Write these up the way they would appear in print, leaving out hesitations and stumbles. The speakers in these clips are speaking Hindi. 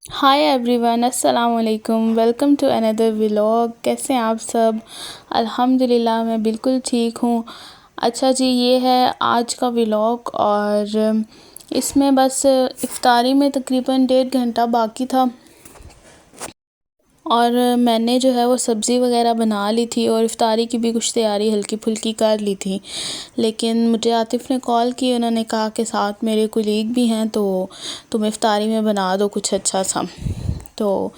हाय एवरीवन, अस्सलाम वालेकुम। Welcome to another vlog. कैसे हैं आप सब? अल्हम्दुलिल्लाह मैं बिल्कुल ठीक हूँ। अच्छा जी, ये है आज का व्लॉग और इसमें बस इफ्तारी में तकरीबन 1.5 घंटा बाकी था और मैंने जो है वो सब्ज़ी वगैरह बना ली थी और इफ्तारी की भी कुछ तैयारी हल्की फुल्की कर ली थी। लेकिन मुझे आतिफ़ ने कॉल की, उन्होंने कहा कि साथ मेरे कोलीग भी हैं तो तुम इफ्तारी में बना दो कुछ अच्छा सा। तो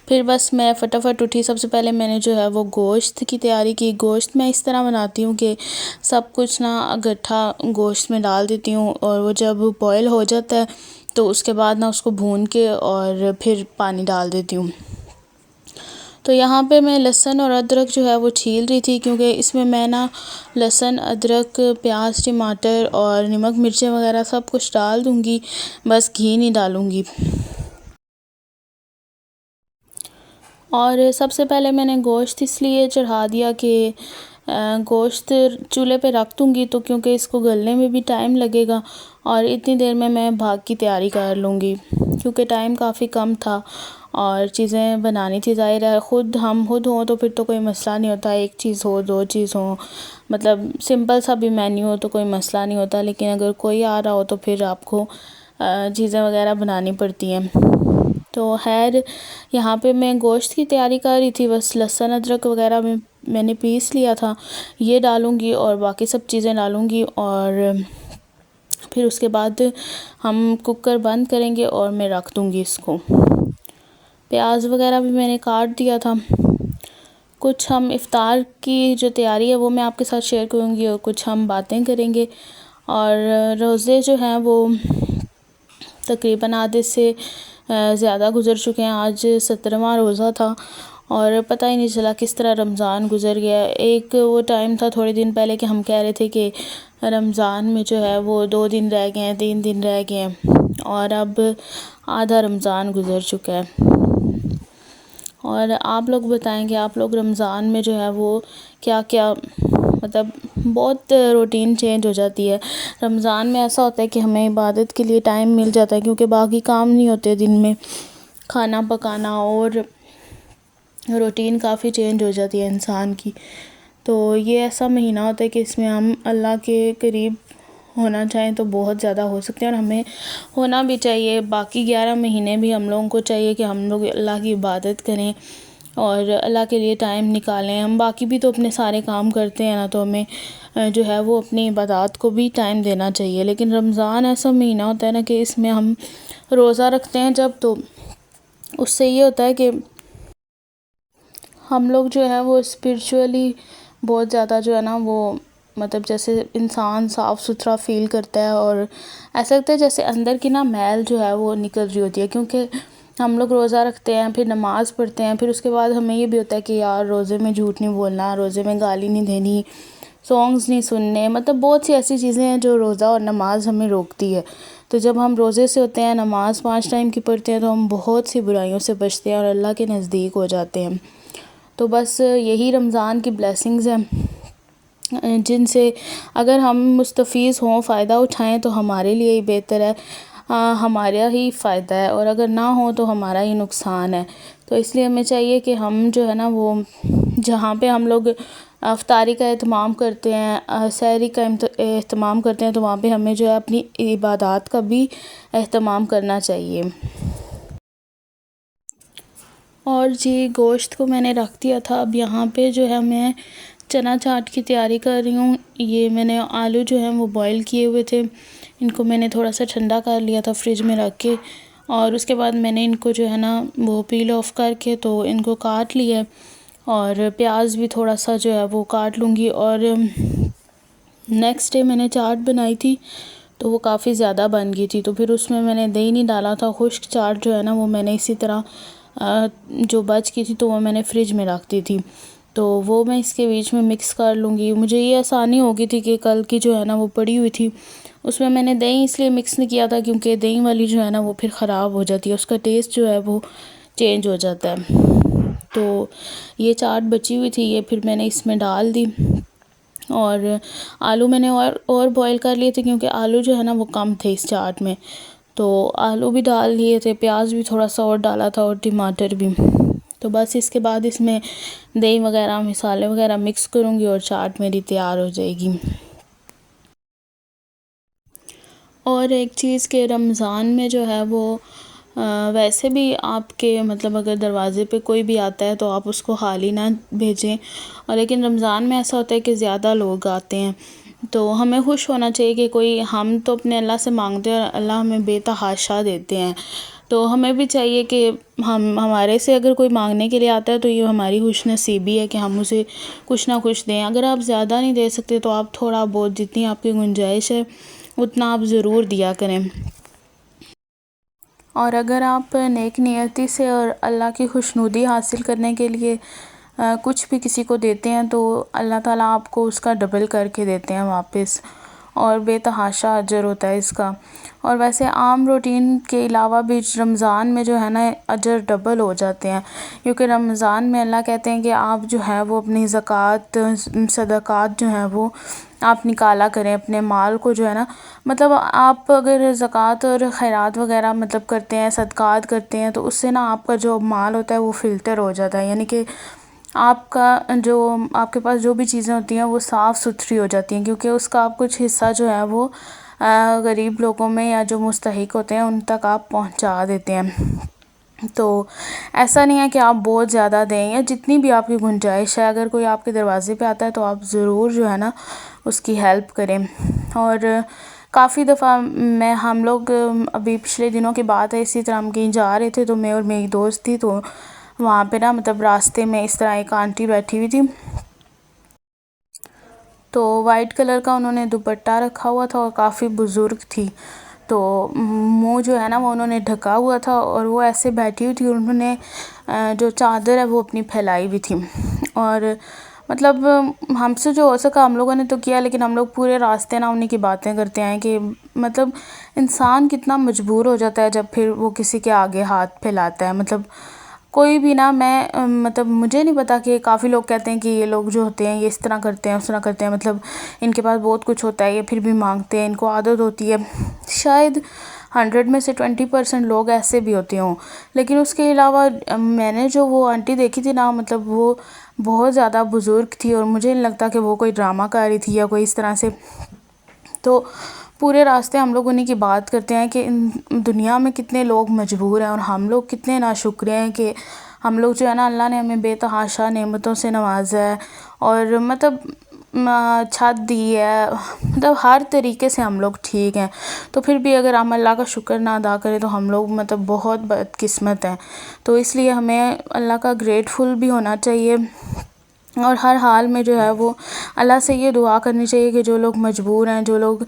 फिर बस मैं फटाफट उठी। सबसे पहले मैंने जो है वो गोश्त की तैयारी की। गोश्त मैं इस तरह बनाती हूँ कि सब कुछ ना इकट्ठा गोश्त में डाल देती हूँ और वो जब बॉयल हो जाता है तो उसके बाद ना उसको भून के और फिर पानी डाल देती हूँ। तो यहाँ पे मैं लहसुन और अदरक जो है वो छील रही थी, क्योंकि इसमें मैं ना लहसुन, अदरक, प्याज, टमाटर और नमक, मिर्चें वगैरह सब कुछ डाल दूँगी, बस घी नहीं डालूँगी। और सबसे पहले मैंने गोश्त इसलिए चढ़ा दिया कि गोश्त चूल्हे पे रख दूँगी तो क्योंकि इसको गलने में भी टाइम लगेगा और इतनी देर में मैं भाग की तैयारी कर लूँगी, क्योंकि टाइम काफ़ी कम था और चीज़ें बनानी थी। ज़ाहिर है हम खुद हों तो फिर तो कोई मसला नहीं होता, एक चीज़ हो, दो चीज़ हो, मतलब सिंपल सा भी मेन्यू हो तो कोई मसला नहीं होता। लेकिन अगर कोई आ रहा हो तो फिर आपको चीज़ें वगैरह बनानी पड़ती हैं। तो खैर यहाँ पे मैं गोश्त की तैयारी कर रही थी, बस लहसुन अदरक वगैरह मैंने पीस लिया था, ये डालूँगी और बाकी सब चीज़ें डालूँगी और फिर उसके बाद हम कुकर बंद करेंगे और मैं रख दूँगी इसको। प्याज वगैरह भी मैंने काट दिया था। कुछ हम इफ़्तार की जो तैयारी है वो मैं आपके साथ शेयर करूँगी और कुछ हम बातें करेंगे। और रोज़े जो हैं वो तकरीबन आधे से ज़्यादा गुज़र चुके हैं। आज 17वां रोज़ा था और पता ही नहीं चला किस तरह रमज़ान गुज़र गया। एक वो टाइम था थोड़े दिन पहले कि हम कह रहे थे कि रमज़ान में जो है वो 2 दिन रह गए हैं, 3 दिन रह गए हैं और अब आधा रमज़ान गुज़र चुका है। और आप लोग बताएं कि आप लोग रमज़ान में जो है वो क्या क्या, मतलब बहुत रूटीन चेंज हो जाती है। रमज़ान में ऐसा होता है कि हमें इबादत के लिए टाइम मिल जाता है, क्योंकि बाकी काम नहीं होते दिन में, खाना पकाना और रूटीन काफ़ी चेंज हो जाती है इंसान की। तो ये ऐसा महीना होता है कि इसमें हम अल्लाह के करीब होना चाहें तो बहुत ज़्यादा हो सकते हैं और हमें होना भी चाहिए। बाकी 11 महीने भी हम लोगों को चाहिए कि हम लोग अल्लाह की इबादत करें और अल्लाह के लिए टाइम निकालें। हम बाकी भी तो अपने सारे काम करते हैं ना, तो हमें जो है वो अपनी इबादत को भी टाइम देना चाहिए। लेकिन रमज़ान ऐसा महीना होता है ना कि इसमें हम रोज़ा रखते हैं जब, तो उससे ये होता है कि हम लोग जो है वो स्पिरिचुअली बहुत ज़्यादा जो है ना वो, मतलब जैसे इंसान साफ़ सुथरा फ़ील करता है और ऐसा लगता है जैसे अंदर की ना मैल जो है वो निकल रही होती है। क्योंकि हम लोग रोज़ा रखते हैं, फिर नमाज़ पढ़ते हैं, फिर उसके बाद हमें ये भी होता है कि यार रोज़े में झूठ नहीं बोलना, रोज़े में गाली नहीं देनी, सॉन्ग्स नहीं सुनने, मतलब बहुत सी ऐसी चीज़ें हैं जो रोज़ा और नमाज़ हमें रोकती है। तो जब हम रोज़े से होते हैं, नमाज़ 5 टाइम की पढ़ते हैं, तो हम बहुत सी बुराइयों से बचते हैं और अल्लाह के नज़दीक हो जाते हैं। तो बस यही रमज़ान की ब्लेसिंग्स हैं जिनसे अगर हम मुस्तफ़ीज़ हों, फ़ायदा उठाएं तो हमारे लिए ही बेहतर है, हमारा ही फ़ायदा है, और अगर ना हो तो हमारा ही नुकसान है। तो इसलिए हमें चाहिए कि हम जो है ना वो, जहाँ पे हम लोग अफ्तारी का एहतमाम करते हैं, सहरी का एहतमाम करते हैं, तो वहाँ पे हमें जो है अपनी इबादत का भी एहतमाम करना चाहिए। और जी, गोश्त को मैंने रख दिया था। अब यहाँ पे जो है मैं चना चाट की तैयारी कर रही हूँ। ये मैंने आलू जो हैं वो बॉईल किए हुए थे, इनको मैंने थोड़ा सा ठंडा कर लिया था फ्रिज में रख के, और उसके बाद मैंने इनको जो है ना वो पील ऑफ करके तो इनको काट लिया है। और प्याज भी थोड़ा सा जो है वो काट लूँगी। और नेक्स्ट डे मैंने चाट बनाई थी तो वो काफ़ी ज़्यादा बन गई थी, तो फिर उसमें मैंने दही नहीं डाला था। खुश्क चाट जो है ना वो मैंने इसी तरह जो बच गई थी तो वो मैंने फ्रिज में रख दी थी, तो वो मैं इसके बीच में मिक्स कर लूँगी। मुझे ये आसानी हो गई थी कि कल की जो है ना वो पड़ी हुई थी, उसमें मैंने दही इसलिए मिक्स नहीं किया था क्योंकि दही वाली जो है ना वो फिर ख़राब हो जाती है, उसका टेस्ट जो है वो चेंज हो जाता है। तो ये चाट बची हुई थी, ये फिर मैंने इसमें डाल दी। और आलू मैंने और बॉईल कर लिए थे, क्योंकि आलू जो है ना वो कम थे इस चाट में। तो आलू भी डाल लिए थे, प्याज भी थोड़ा सा और डाला था और टमाटर भी। तो बस इसके बाद इसमें दही वगैरह मसाले वगैरह मिक्स करूँगी और चाट मेरी तैयार हो जाएगी। और एक चीज़ के रमज़ान में जो है वो वैसे भी आपके मतलब अगर दरवाज़े पे कोई भी आता है तो आप उसको खाली ना भेजें, और लेकिन रमज़ान में ऐसा होता है कि ज़्यादा लोग आते हैं, तो हमें खुश होना चाहिए कि कोई, हम तो अपने अल्लाह से मांगते हैं और अल्लाह हमें बेतहाशा देते हैं। तो हमें भी चाहिए कि हम, हमारे से अगर कोई मांगने के लिए आता है तो ये हमारी खुशनसीबी है कि हम उसे कुछ ना कुछ दें। अगर आप ज़्यादा नहीं दे सकते तो आप थोड़ा बहुत, जितनी आपकी गुंजाइश है उतना आप ज़रूर दिया करें। और अगर आप नेक नियति से और अल्लाह की खुशनुदी हासिल करने के लिए कुछ भी किसी को देते हैं तो अल्लाह ताला आपको उसका डबल करके देते हैं वापस, और बेतहाशा अजर होता है इसका। और वैसे आम रूटीन के अलावा भी रमज़ान में जो है ना अजर डबल हो जाते हैं, क्योंकि रमज़ान में अल्लाह कहते हैं कि आप जो है वो अपनी ज़कात सदक़ात जो है वो आप निकाला करें अपने माल को, जो है ना, मतलब आप अगर ज़कात और खैरात वगैरह मतलब करते हैं, सदक़ात करते हैं, तो उससे ना आपका जो माल होता है वो फ़िल्टर हो जाता है, यानी कि आपका जो, आपके पास जो भी चीज़ें होती हैं वो साफ़ सुथरी हो जाती हैं, क्योंकि उसका आप कुछ हिस्सा जो है वो गरीब लोगों में या जो मुस्तहिक होते हैं उन तक आप पहुंचा देते हैं। तो ऐसा नहीं है कि आप बहुत ज़्यादा दें, या जितनी भी आपकी गुंजाइश है, अगर कोई आपके दरवाज़े पे आता है तो आप ज़रूर जो है ना उसकी हेल्प करें। और काफ़ी दफ़ा हम लोग अभी पिछले दिनों की बात है, इसी तरह हम कहीं जा रहे थे तो मैं और मेरी दोस्त थी, तो वहाँ पे ना मतलब रास्ते में इस तरह एक आंटी बैठी हुई थी, तो वाइट कलर का उन्होंने दुपट्टा रखा हुआ था और काफ़ी बुज़ुर्ग थी, तो मुंह जो है ना वो उन्होंने ढका हुआ था और वो ऐसे बैठी हुई थी, उन्होंने जो चादर है वो अपनी फैलाई हुई थी। और मतलब हमसे जो हो सका हम लोगों ने तो किया, लेकिन हम लोग पूरे रास्ते ना उन्हीं की बातें करते आए कि मतलब इंसान कितना मजबूर हो जाता है जब फिर वो किसी के आगे हाथ फैलाता है। मतलब कोई भी ना, मैं मतलब मुझे नहीं पता कि काफ़ी लोग कहते हैं कि ये लोग जो होते हैं ये इस तरह करते हैं उस तरह करते हैं, मतलब इनके पास बहुत कुछ होता है ये फिर भी मांगते हैं, इनको आदत होती है। शायद 100 में से 20% लोग ऐसे भी होते हों, लेकिन उसके अलावा मैंने जो वो आंटी देखी थी ना, मतलब वो बहुत ज़्यादा बुज़ुर्ग थी और मुझे नहीं लगता कि वो कोई ड्रामा कर रही थी या कोई इस तरह से। तो पूरे रास्ते हम लोग उन्हीं की बात करते हैं कि दुनिया में कितने लोग मजबूर हैं और हम लोग कितने नाशुक्र हैं कि हम लोग जो है ना, अल्लाह ने हमें बेतहाशा नेमतों से नवाजा है और मतलब छत दी है, मतलब हर तरीके से हम लोग ठीक हैं, तो फिर भी अगर हम अल्लाह का शुक्र ना अदा करें तो हम लोग मतलब बहुत बदकिस्मत हैं। तो इसलिए हमें अल्लाह का ग्रेटफुल भी होना चाहिए और हर हाल में जो है वो अल्लाह से ये दुआ करनी चाहिए कि जो लोग मजबूर हैं, जो लोग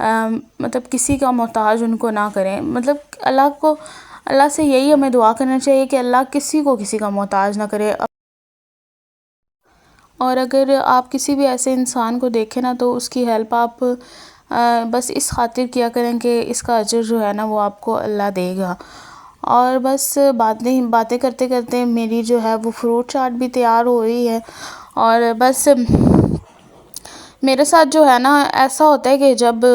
मतलब किसी का मोहताज उनको ना करें। मतलब अल्लाह से यही हमें दुआ करना चाहिए कि अल्लाह किसी को किसी का मोहताज ना करे। और अगर आप किसी भी ऐसे इंसान को देखें ना तो उसकी हेल्प आप बस इस खातिर किया करें कि इसका अजर जो है ना वो आपको अल्लाह देगा। और बस बातें करते करते मेरी जो है वो फ्रूट चाट भी तैयार हो रही है। और बस मेरे साथ जो है ना ऐसा होता है कि जब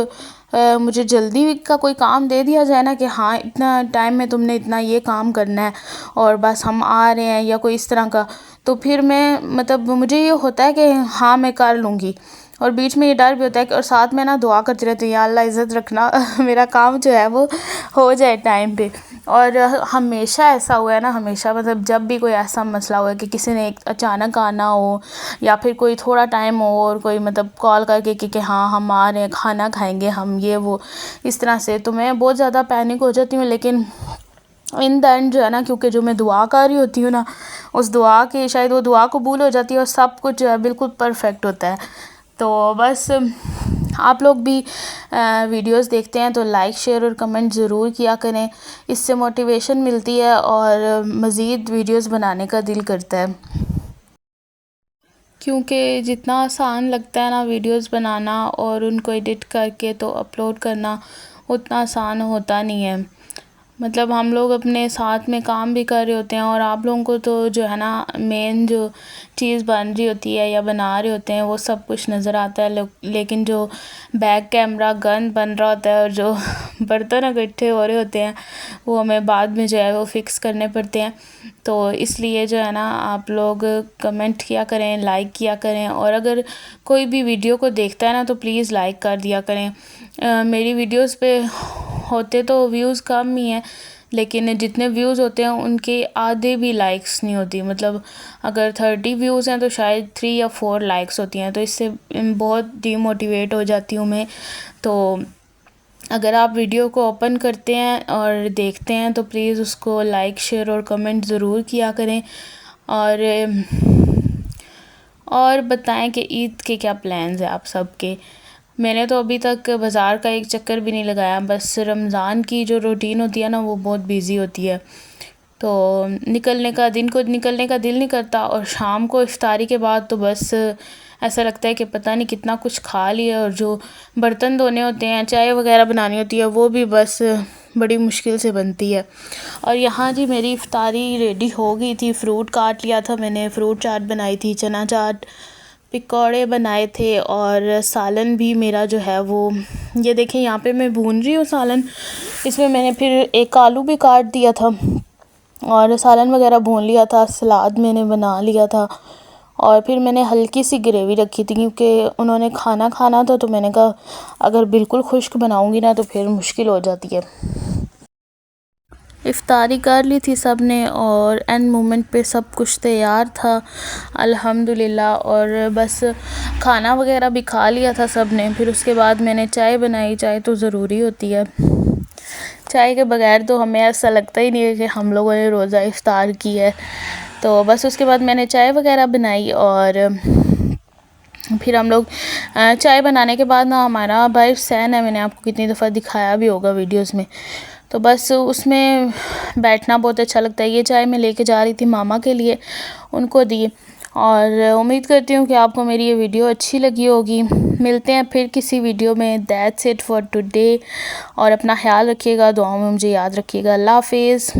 मुझे जल्दी का कोई काम दे दिया जाए ना कि हाँ इतना टाइम में तुमने इतना ये काम करना है और बस हम आ रहे हैं या कोई इस तरह का, तो फिर मैं मतलब मुझे ये होता है कि हाँ मैं कर लूँगी, और बीच में ये डर भी होता है कि, और साथ में ना दुआ करती रहती हूँ या अल्लाह इज़्ज़त रखना मेरा काम जो है वो हो जाए टाइम पे। और हमेशा ऐसा हुआ है ना, हमेशा मतलब जब भी कोई ऐसा मसला हुआ है कि किसी ने अचानक आना हो या फिर कोई थोड़ा टाइम हो और कोई मतलब कॉल करके कि हाँ हम आ रहे हैं, खाना खाएंगे हम, ये वो इस तरह से, तो मैं बहुत ज़्यादा पैनिक हो जाती हूँ। लेकिन इन द एंड जो है ना, क्योंकि जो मैं दुआ कर रही होती हूँ ना, उस दुआ की शायद वो दुआ कबूल हो जाती है और सब कुछ जो है बिल्कुल परफेक्ट होता है। तो बस आप लोग भी वीडियोस देखते हैं तो लाइक शेयर और कमेंट ज़रूर किया करें, इससे मोटिवेशन मिलती है और मज़ीद वीडियोस बनाने का दिल करता है। क्योंकि जितना आसान लगता है ना वीडियोस बनाना और उनको एडिट करके तो अपलोड करना, उतना आसान होता नहीं है। मतलब हम लोग अपने साथ में काम भी कर रहे होते हैं और आप लोगों को तो जो है ना मेन जो चीज़ बन रही होती है या बना रहे होते हैं वो सब कुछ नज़र आता है, लेकिन जो बैक कैमरा गन बन रहा होता है और जो बर्तन इकट्ठे हो रहे होते हैं, वो हमें बाद में जो है वो फ़िक्स करने पड़ते हैं। तो इसलिए जो है ना आप लोग कमेंट किया करें, लाइक किया करें, और अगर कोई भी वीडियो को देखता है ना तो प्लीज़ लाइक कर दिया करें। मेरी वीडियोस पे होते तो व्यूज़ कम ही हैं, लेकिन जितने व्यूज़ होते हैं उनके आधे भी लाइक्स नहीं होती। मतलब अगर 30 व्यूज़ हैं तो शायद 3 या 4 लाइक्स होती हैं, तो इससे बहुत डीमोटिवेट हो जाती हूँ मैं। तो अगर आप वीडियो को ओपन करते हैं और देखते हैं तो प्लीज़ उसको लाइक, शेयर और कमेंट ज़रूर किया करें। और बताएं कि ईद के क्या प्लान्स हैं आप सबके। मैंने तो अभी तक बाज़ार का एक चक्कर भी नहीं लगाया, बस रमज़ान की जो रूटीन होती है ना वो बहुत बिज़ी होती है, तो निकलने का दिल नहीं करता। और शाम को इफ्तारी के बाद तो बस ऐसा लगता है कि पता नहीं कितना कुछ खा लिया, और जो बर्तन धोने होते हैं, चाय वगैरह बनानी होती है, वो भी बस बड़ी मुश्किल से बनती है। और यहाँ जी मेरी इफ्तारी रेडी हो गई थी, फ़्रूट काट लिया था मैंने, फ़्रूट चाट बनाई थी, चना चाट, पकौड़े बनाए थे, और सालन भी मेरा जो है वो, ये देखें यहाँ पे मैं भून रही हूँ सालन। इसमें मैंने फिर एक आलू भी काट दिया था और सालन वगैरह भून लिया था, सलाद मैंने बना लिया था, और फिर मैंने हल्की सी ग्रेवी रखी थी क्योंकि उन्होंने खाना खाना था। तो मैंने कहा अगर बिल्कुल खुश्क बनाऊंगी ना तो फिर मुश्किल हो जाती है। इफ्तारी कर ली थी सब ने, और एंड मोमेंट पे सब कुछ तैयार था अल्हम्दुलिल्लाह, और बस खाना वगैरह भी खा लिया था सब ने। फिर उसके बाद मैंने चाय बनाई, चाय तो ज़रूरी होती है, चाय के बगैर तो हमें ऐसा लगता ही नहीं है कि हम लोगों ने रोज़ा इफ्तार की है। तो बस उसके बाद मैंने चाय वगैरह बनाई, और फिर हम लोग चाय बनाने के बाद ना हमारा भाई सहन है, मैंने आपको कितनी दफ़ा दिखाया भी होगा वीडियोस में, तो बस उसमें बैठना बहुत अच्छा लगता है। ये चाय मैं लेके जा रही थी मामा के लिए, उनको दी, और उम्मीद करती हूँ कि आपको मेरी ये वीडियो अच्छी लगी होगी। मिलते हैं फिर किसी वीडियो में। दैट्स इट फॉर टुडे, और अपना ख्याल रखिएगा, दुआओं में मुझे याद रखिएगा। अल्लाह हाफिज़।